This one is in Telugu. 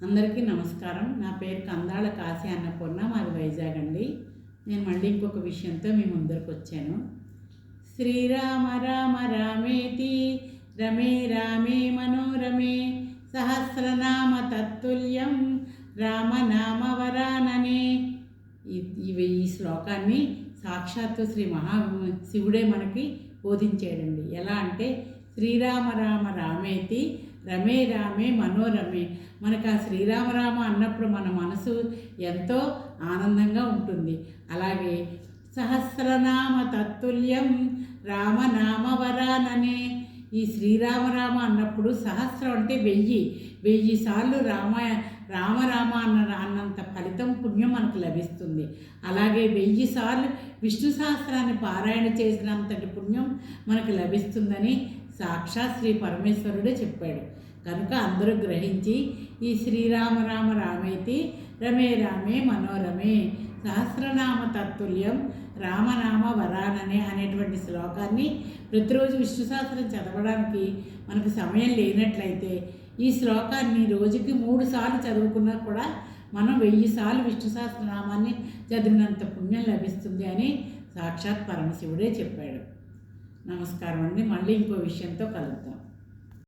అందరికీ నమస్కారం. నా పేరు కందాళ కాశీ అన్నపూర్ణ, మాది వైజాగ్ అండి. నేను మళ్ళీ ఇంకొక విషయంతో మీ ముందరకు వచ్చాను. శ్రీరామ రామ రామేతి రమే రామే మనోరమే సహస్రనామ తత్తుల్యం రామనామ వరాననే. ఈ శ్లోకాన్ని సాక్షాత్తు శ్రీ శివుడే మనకి బోధించాడండి. ఎలా అంటే శ్రీరామ రామ రామేతి రమే రామే మనోరమే. మనకు ఆ శ్రీరామరామ అన్నప్పుడు మన మనసు ఎంతో ఆనందంగా ఉంటుంది. అలాగే సహస్రనామ తత్తుల్యం రామనామ వరాననే. ఈ శ్రీరామరామ అన్నప్పుడు సహస్రం అంటే 1000 సార్లు రామరామ అన్నంత ఫలితం పుణ్యం మనకు లభిస్తుంది. అలాగే 1000 సార్లు విష్ణు సహస్రాన్ని పారాయణ చేసినంతటి పుణ్యం మనకు లభిస్తుందని సాక్షాత్ శ్రీ పరమేశ్వరుడే చెప్పాడు. కనుక అందరూ గ్రహించి ఈ శ్రీరామ రామ రామేతి రమే రామే మనోరమే సహస్రనామ తత్తుల్యం రామనామ వరాననే అనేటువంటి శ్లోకాన్ని ప్రతిరోజు విష్ణు సహస్రం చదవడానికి మనకు సమయం లేనట్లయితే ఈ శ్లోకాన్ని రోజుకి 3 సార్లు చదువుకున్నా కూడా మనం 1000 సార్లు విష్ణు సహస్రనామాన్ని చదివినంత పుణ్యం లభిస్తుంది అని సాక్షాత్ పరమశివుడే చెప్పాడు. నమస్కారం అండి. మళ్ళీ ఇంకో విషయంతో కలుద్దాం.